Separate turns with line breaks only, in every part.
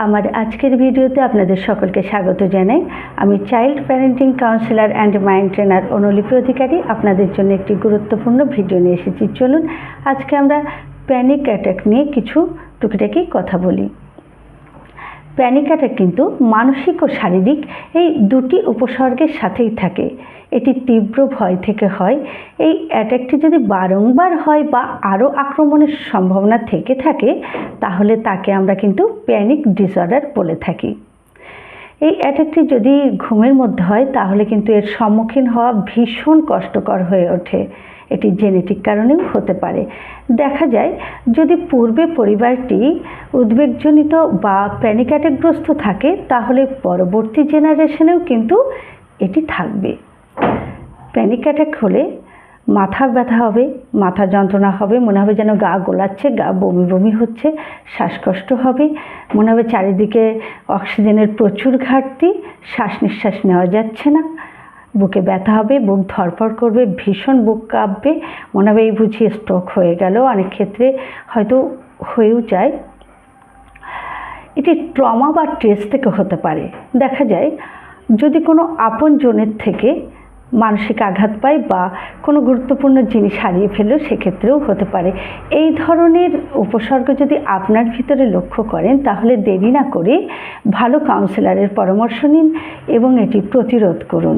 আমার আজকের ভিডিওতে আপনাদের সকলকে স্বাগত জানাই। আমি child parenting councillor and mind trainer অনুলিপি অধিকারী আপনাদের জন্য একটি গুরুত্বপূর্ণ ভিডিও নিয়ে এসেছি। চলুন আজকে আমরা প্যানিক অ্যাটাক নিয়ে কিছু টুকিটাকি কথা বলি। প্যানিক অ্যাটাক কিন্তু মানসিক ও শারীরিক এই দুটি উপসর্গের সাথেই থাকে। এটি তীব্র ভয় থেকে হয়। এই অ্যাটাকটি যদি বারংবার হয় বা আরও আক্রমণের সম্ভাবনা থেকে থাকে তাহলে তাকে আমরা কিন্তু প্যানিক ডিসঅর্ডার বলে থাকি। এই অ্যাটাকটি যদি ঘুমের মধ্যে হয় তাহলে কিন্তু এর সম্মুখীন হওয়া ভীষণ কষ্টকর হয়ে ওঠে। এটি জেনেটিক কারণেও হতে পারে। দেখা যায় যদি পূর্বে পরিবারটি উদ্বেগজনিত বা প্যানিক অ্যাটাকগ্রস্ত থাকে তাহলে পরবর্তী জেনারেশনেও কিন্তু এটি থাকবে। প্যানিক অ্যাটাক হলে মাথা ব্যথা হবে, মাথা যন্ত্রণা হবে, মনে হবে যেন গা গোলাচ্ছে, গা বমি বমি হচ্ছে, শ্বাসকষ্ট হবে, মনে হবে চারিদিকে অক্সিজেনের প্রচুর ঘাটতি, শ্বাস নিঃশ্বাস নেওয়া যাচ্ছে না, বুকে ব্যথা হবে, বুক ধড়ফড় করবে, ভীষণ বুক কাঁপবে, মনে হবে এই বুঝি স্ট্রোক হয়ে গেল, অনেক ক্ষেত্রে হয়তো হয়েও যায়। এটি ট্রমা বা স্ট্রেস থেকে হতে পারে। দেখা যায় যদি কোনো আপনজনের থেকে মানসিক আঘাত পায় বা কোনো গুরুত্বপূর্ণ জিনিস হারিয়ে ফেললেও সেক্ষেত্রেও হতে পারে। এই ধরনের উপসর্গ যদি আপনার ভিতরে লক্ষ্য করেন তাহলে দেরি না করে ভালো কাউন্সিলরের পরামর্শ নিন এবং এটি প্রতিরোধ করুন।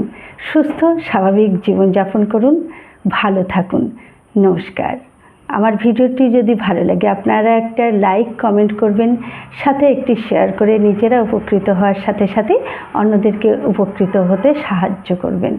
সুস্থ স্বাভাবিক জীবনযাপন করুন, ভালো থাকুন। নমস্কার। আমার ভিডিওটি যদি ভালো লাগে আপনারা একটা লাইক কমেন্ট করবেন, সাথে একটি শেয়ার করে নিজেরা উপকৃত হওয়ার সাথে সাথে অন্যদেরকে উপকৃত হতে সাহায্য করবেন।